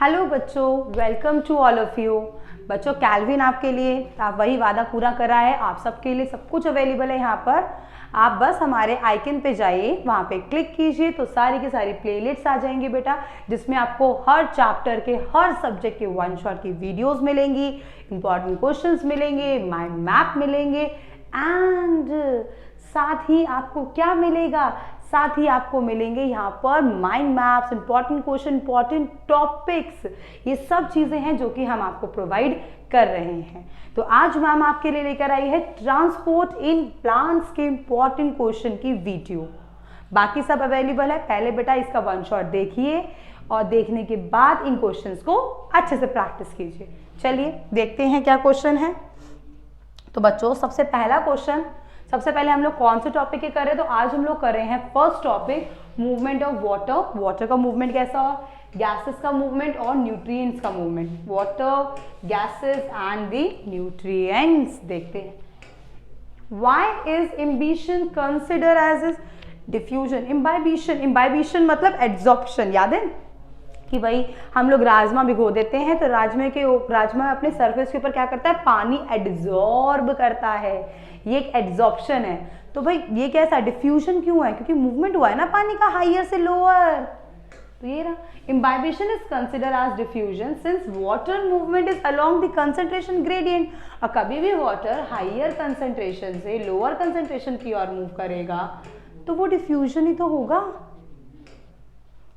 Hello बच्चों, welcome to all of you. बच्चों, Calvin आपके लिए आप वही वादा पूरा करा है। आप सबके लिए सब कुछ अवेलेबल है यहाँ पर। आप बस हमारे आइकन पे जाइए, वहाँ पे क्लिक कीजिए तो सारी की सारी प्लेलिस्ट्स आ जाएंगी बेटा, जिसमें आपको हर चैप्टर के हर सब्जेक्ट के वन शॉट की वीडियोस मिलेंगी, इंपॉर्टेंट क्वेश्चंस मिलेंगे, माइंड मैप मिलेंगे एंड साथ ही आपको क्या मिलेगा, साथ ही आपको मिलेंगे यहाँ पर mind maps, important question, important topics. ये सब चीज़ें हैं जो कि हम आपको प्रोवाइड कर रहे हैं। तो आज मैम आपके लिए लेकर आई है ट्रांसपोर्ट इन प्लांट्स के इंपॉर्टेंट क्वेश्चन की वीडियो। बाकी सब अवेलेबल है। पहले बेटा इसका वन शॉट देखिए और देखने के बाद इन क्वेश्चंस को अच्छे से प्रैक्टिस कीजिए। चलिए देखते हैं क्या क्वेश्चन है। तो बच्चों, सबसे पहला क्वेश्चन, सबसे पहले हम लोग कौन से टॉपिक के कर रहे हैं? तो आज हम लोग कर रहे हैं first topic, movement of water. Water का मूवमेंट कैसा हो, गैसेस का मूवमेंट और न्यूट्रिएंट्स का movement. Water, gases and the nutrients देखते हैं। Why is imbibition consider as diffusion? Imbibition मतलब एड्सॉर्प्शन। याद है कि भाई हम लोग राजमा भिगो देते हैं तो राजमा अपने सरफेस के ऊपर क्या करता है, पानी एड्सॉर्ब करता है। ये एक एड्सॉर्प्शन है। तो भाई ये कैसा डिफ्यूजन क्यों है? क्योंकि मूवमेंट हुआ है ना पानी का हायर से लोअर। तो ये रहा, imbibition is consider as diffusion since water movement is along the concentration gradient. और कभी भी वाटर हायर कंसंट्रेशन से लोअर कंसंट्रेशन की ओर मूव करेगा तो वो डिफ्यूजन ही तो होगा।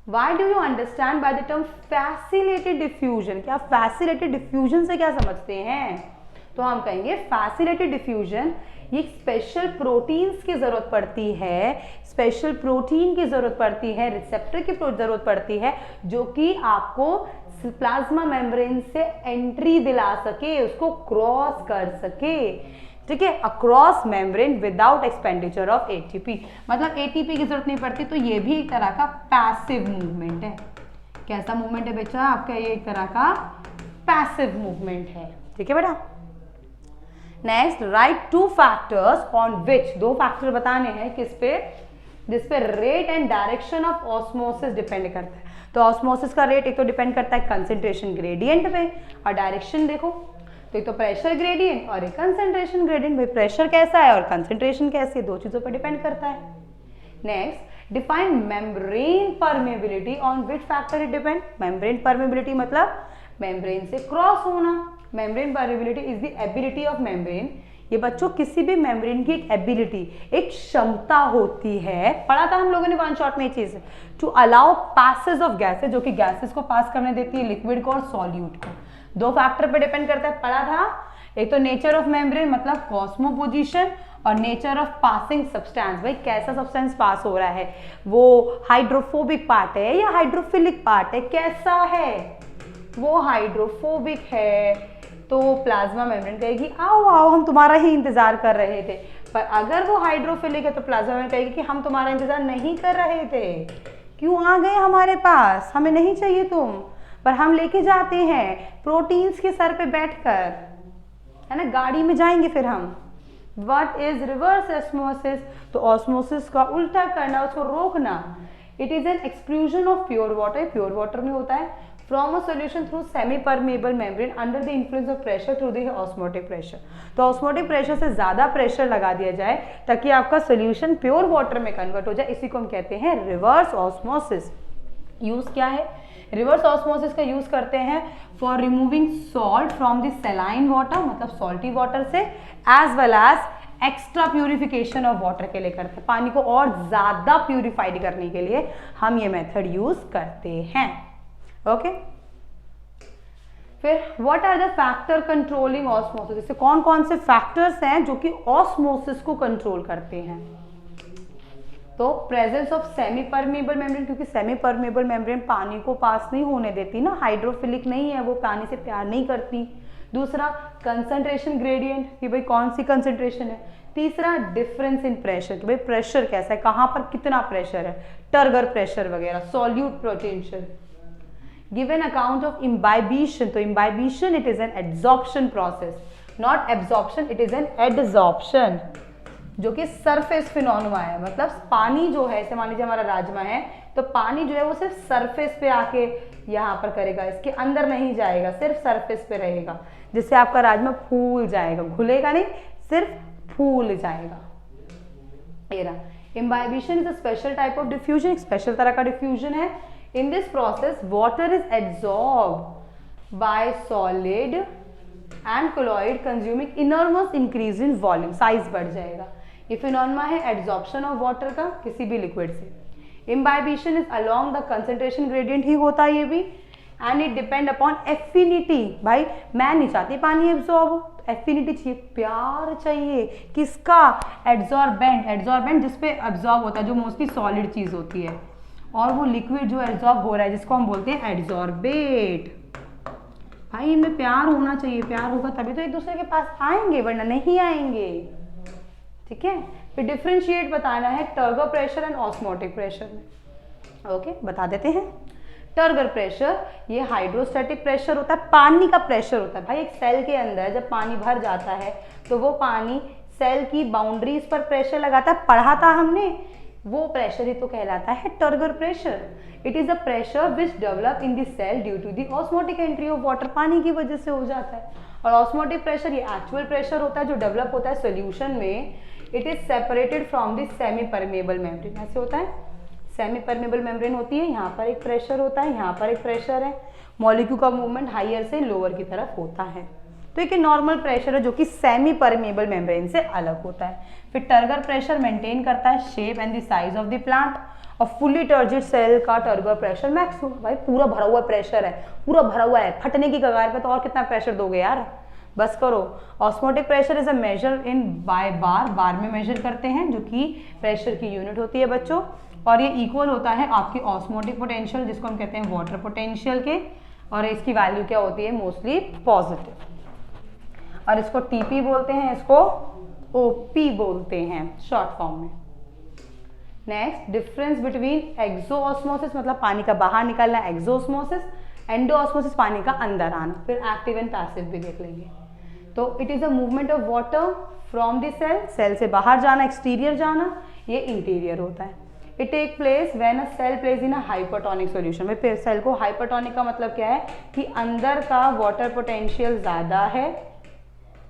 Why do you understand by the term facilitated diffusion? क्या facilitated diffusion से क्या समझते हैं? तो हम कहेंगे facilitated diffusion ये स्पेशल प्रोटीन्स की जरूरत पड़ती है, स्पेशल प्रोटीन की जरूरत पड़ती है, रिसेप्टर की जरूरत पड़ती है जो कि आपको प्लाज्मा मेम्ब्रेन से एंट्री दिला सके, उसको क्रॉस कर सके। ठीक है, across membrane without expenditure of ATP. मतलब एटीपी की जरूरत नहीं पड़ती। तो ये भी एक तरह का पैसिव मूवमेंट है। कैसा मूवमेंट है बेटा आपका? ये एक तरह का पैसिव मूवमेंट है। ठीक है बेटा। Next, right two factors on which, दो फैक्टर बताने हैं किस पे, जिस पे rate and direction of osmosis depend करता है। तो ऑस्मोसिस का रेट एक तो डिपेंड करता है कंसेंट्रेशन ग्रेडियंट पे, और डायरेक्शन देखो तो एक तो प्रेशर ग्रेडियंट और एक कंसंट्रेशन ग्रेडियंट। भाई प्रेशर कैसा है और कंसंट्रेशन कैसी है, दो चीजों पर डिपेंड करता है। Next, define membrane permeability, on which factor it depend. Membrane permeability मतलब मेम्ब्रेन से क्रॉस होना। Membrane permeability is the ability of membrane. ये बच्चों किसी भी मेम्ब्रेन की एक एबिलिटी, एक क्षमता होती है, पढ़ा था हम लोगों ने वन शॉट में ये चीज, to allow passage of gases, जो कि गैसेज को पास करने देती है, लिक्विड को और सॉल्यूट को। दो फैक्टर पे डिपेंड करता है, पढ़ा था। एक तो नेचर ऑफ मेम्ब्रेन मतलब कॉस्मोपोजिशन, और नेचर ऑफ पासिंग सब्सटेंस, भाई कैसा सब्सटेंस पास हो रहा है, वो हाइड्रोफोबिक पार्ट है या हाइड्रोफिलिक पार्ट है, कैसा है, वो हाइड्रोफोबिक है तो प्लाज्मा मेम्ब्रेन कहेगी आओ आओ हम तुम्हारा ही इंतजार कर रहे थे। पर अगर वो हाइड्रोफिलिक है तो प्लाज्मा मेम्ब्रेन कहेगी कि हम तुम्हारा इंतजार नहीं कर रहे थे, क्यों आ गए हमारे पास, हमें नहीं चाहिए तुम, पर हम लेके जाते हैं प्रोटीन्स के सर पे बैठकर, है ना, गाड़ी में जाएंगे फिर हम। What is reverse osmosis? तो ऑस्मोसिस का उल्टा करना, उसको रोकना। It is N exclusion of pure water, pure water में होता है, from a solution through semi permeable membrane under the influence of pressure through the osmotic pressure. तो ऑस्मोटिक प्रेशर से ज्यादा प्रेशर लगा दिया जाए ताकि आपका सोल्यूशन प्योर वाटर में कन्वर्ट हो जाए। इसी को हम कहते हैं रिवर्स ऑस्मोसिस। यूज क्या है? रिवर्स ऑस्मोसिस का यूज करते हैं for removing salt from the saline water, मतलब सॉल्टी वाटर से, as well as extra purification of water के लिए करते हैं। पानी को और ज्यादा प्यूरिफाइड करने के लिए हम ये मेथड यूज करते हैं। ओके, फिर what are the factor controlling osmosis? इससे कौन कौन से फैक्टर्स हैं जो कि ऑस्मोसिस को कंट्रोल करते हैं? तो presence of semi permeable membrane, क्योंकि सेमी परमेबल मेम्ब्रेन पानी को पास नहीं होने देती ना, हाइड्रोफिलिक नहीं है, वो पानी से प्यार नहीं करती। दूसरा, कंसंट्रेशन ग्रेडियंट, कि भाई कौन सी कंसंट्रेशन है। तीसरा, डिफरेंस इन प्रेशर, कि भाई प्रेशर कैसा है, कहाँ पर कितना प्रेशर है, टर्गर प्रेशर वगैरह, solute potential. Given account of imbibition, तो imbibition it is an adsorption process, not absorption, it is an adsorption, जो कि सरफेस फिनोमेना है। मतलब पानी जो है, जैसे मान लीजिए हमारा राजमा है, तो पानी जो है वो सिर्फ सरफेस पे आके यहाँ पर करेगा, इसके अंदर नहीं जाएगा, सिर्फ सरफेस पे रहेगा, जिससे आपका राजमा फूल जाएगा, घुलेगा नहीं, सिर्फ फूल जाएगा। ये रहा। Imbibition is a special type of diffusion, एक स्पेशल तरह का डिफ्यूजन है। In this process water is absorb by solid and colloid consuming enormous increase in volume, size बढ़ जाएगा। ये फिनोमेना है एब्जॉर्प्शन ऑफ वाटर का किसी भी लिक्विड से। Imbibition is along the concentration gradient ही होता है ये भी, and it depend upon affinity. भाई मैं नहीं चाहती पानी एब्जॉर्ब हो, एफिनिटी चाहिए, प्यार चाहिए, किसका? एड्सॉर्बेंट, एड्सॉर्बेंट जिसपे एब्जॉर्ब होता है, जो मोस्टली सॉलिड चीज होती है, और वो लिक्विड जो एब्जॉर्ब हो रहा है जिसको हम बोलते हैं एड्सॉर्बेट। भाई इनमें प्यार होना चाहिए, प्यार होगा तभी तो एक दूसरे के पास आएंगे, वरना नहीं आएंगे। ठीक है, फिर डिफरेंशिएट बताना है turgor pressure and osmotic pressure में। ओके, बता देते हैं। टर्गर प्रेशर ये हाइड्रोस्टैटिक प्रेशर होता है, पानी का प्रेशर होता है। भाई एक सेल के अंदर जब पानी भर जाता है तो वो पानी सेल की बाउंड्रीज पर प्रेशर लगाता है, पढ़ा था हमने, वो प्रेशर ही तो कहलाता है turgor pressure. It is a pressure which develop in the cell due to the osmotic entry of water, पानी की वजह से हो जाता है। और ऑस्मोटिक प्रेशर ये एक्चुअल प्रेशर होता है जो डेवलप होता है सॉल्यूशन में। It is separated from the semi permeable membrane. ऐसे होता है, सेमी परमेबल मेम्ब्रेन होती है, यहाँ पर एक प्रेशर होता है, यहाँ पर एक प्रेशर है, मॉलिक्यूल का मूवमेंट हाइयर से लोअर की तरफ होता है। तो एक नॉर्मल प्रेशर है जो कि सेमी परमेबल मेम्ब्रेन से अलग होता है। फिर टर्गर प्रेशर मेंटेन करता है shape and the size of the plant. और फुली टर्जिड सेल का टर्गर प्रेशर मैक्सिमम। भाई पूरा भरा हुआ प्रेशर है, पूरा भरा हुआ है, फटने की कगार पे, तो और कितना प्रेशर दोगे यार, बस करो। Osmotic pressure is a measure in by bar, bar में मेजर करते हैं जो कि प्रेशर की यूनिट होती है बच्चों। और ये इक्वल होता है आपकी ऑस्मोटिक पोटेंशियल जिसको हम कहते हैं वाटर पोटेंशियल के, और इसकी वैल्यू क्या होती है? Mostly positive. और इसको टीपी बोलते हैं, इसको ओपी बोलते हैं शॉर्ट फॉर्म में। नेक्स्ट, डिफरेंस बिटवीन एक्सोऑस्मोसिस मतलब पानी का बाहर निकलना, एक्सोऑस्मोसिस, एंडोऑस्मोसिस पानी का अंदर आना। फिर एक्टिव एंड पैसिव भी देख लेंगे। तो it is a movement of water from the cell, cell से बाहर जाना, एक्सटीरियर जाना, ये इंटीरियर होता है। It take place when a cell place in a hypertonic solution. भाई सेल को हाइपरटोनिक का मतलब क्या है कि अंदर का वाटर पोटेंशियल ज़्यादा है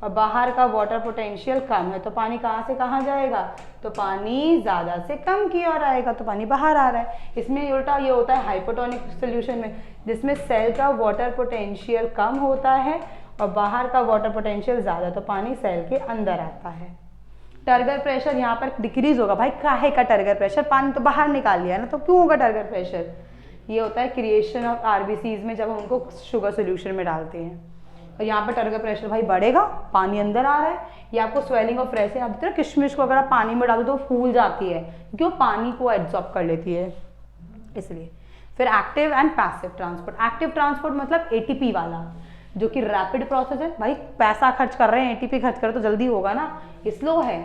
और बाहर का वाटर पोटेंशियल कम है, तो पानी कहाँ से कहाँ जाएगा? तो पानी ज़्यादा से कम की ओर आएगा, तो पानी बाहर आ रहा है। इसमें उल्टा ये होता है हाइपरटोनिक सॉल्यूशन में, जिसमें सेल का वाटर पोटेंशियल कम होता है और बाहर का वाटर पोटेंशियल ज़्यादा, तो पानी सेल के अंदर आता है। टर्गर प्रेशर यहाँ पर डिक्रीज होगा। भाई काहे का टर्गर प्रेशर? पानी तो बाहर निकाल लिया ना, तो क्यों होगा टर्गर प्रेशर? ये होता है क्रिएशन ऑफ आरबीसीज में, जब हम उनको शुगर सोल्यूशन में डालते हैं। और यहाँ पर टर्गर प्रेशर भाई बढ़ेगा, पानी अंदर आ रहा है, ये आपको स्वेलिंग ऑफ फ्रेश है। आप देखते हो किशमिश को अगर आप पानी में डालो तो फूल जाती है, क्योंकि वो पानी को एब्जॉर्ब कर लेती है, इसलिए। फिर active and passive transport. Active transport मतलब एटीपी वाला, जो कि रैपिड प्रोसेस है। भाई पैसा खर्च कर रहे हैं, एटीपी खर्च करें तो जल्दी होगा ना, स्लो है,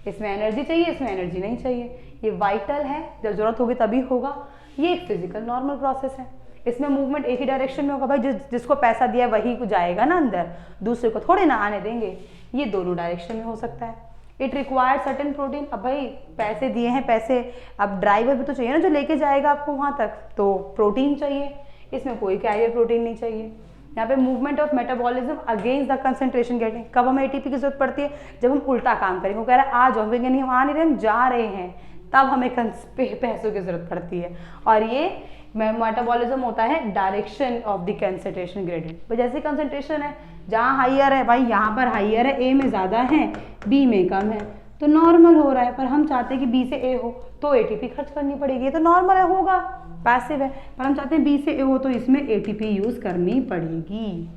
इसमें एनर्जी चाहिए, इसमें एनर्जी नहीं चाहिए। ये वाइटल है, जब जरूरत होगी तभी होगा। ये एक फिजिकल नॉर्मल प्रोसेस है, इसमें मूवमेंट एक ही डायरेक्शन में होगा। भाई जिसको पैसा दिया है वही जाएगा ना अंदर, दूसरे को थोड़े ना आने देंगे। ये दोनों डायरेक्शन में हो सकता है। It required certain protein. अब भाई पैसे दिए हैं, पैसे, अब ड्राइवर भी तो चाहिए ना जो लेके जाएगा आपको वहाँ तक, तो प्रोटीन चाहिए। इसमें कोई कैरियर प्रोटीन नहीं चाहिए। यहाँ पे movement of metabolism against the concentration getting. कब हमें एटीपी की जरूरत पड़ती है? जब हम उल्टा काम करेंगे। वो कह रहा है आ जाओ, नहीं हम आ नहीं रहे, हम जा रहे हैं, तब हमें पैसों की जरूरत पड़ती है। और ये मेटाबॉलिज्म होता है direction of the concentration gradient. जैसे कंसंट्रेशन है, जहाँ हाइयर है, भाई यहाँ पर हाइयर है, ए में ज़्यादा है, बी में कम है, तो नॉर्मल हो रहा है। पर हम चाहते हैं कि बी से ए हो, तो एटीपी खर्च करनी पड़ेगी। तो नॉर्मल है, होगा, पैसिव है, पर हम चाहते हैं बी से ए हो, तो इसमें एटीपी यूज करनी पड़ेगी।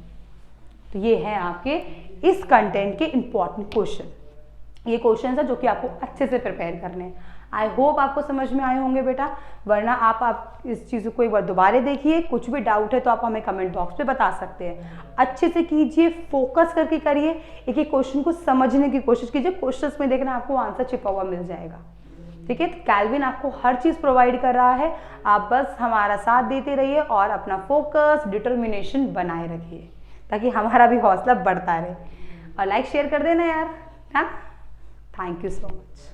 तो ये है आपके इस कंटेंट के इंपॉर्टेंट क्वेश्चन। ये क्वेश्चन है जो कि आपको अच्छे से प्रिपेयर करने हैं। आई होप आपको समझ में आए होंगे बेटा, वरना आप इस चीज़ को एक बार दोबारा देखिए। कुछ भी डाउट है तो आप हमें कमेंट बॉक्स पे बता सकते हैं। अच्छे से कीजिए, फोकस करके करिए, एक एक क्वेश्चन को समझने की कोशिश कीजिए। क्वेश्चंस में देखना आपको आंसर छिपा हुआ मिल जाएगा। ठीक है, कैल्विन आपको हर चीज़ प्रोवाइड कर रहा है, आप बस हमारा साथ देते रहिए और अपना फोकस, डिटर्मिनेशन बनाए रखिए, ताकि हमारा भी हौसला बढ़ता रहे। और लाइक शेयर कर देना यार, हाँ। Thank you so much.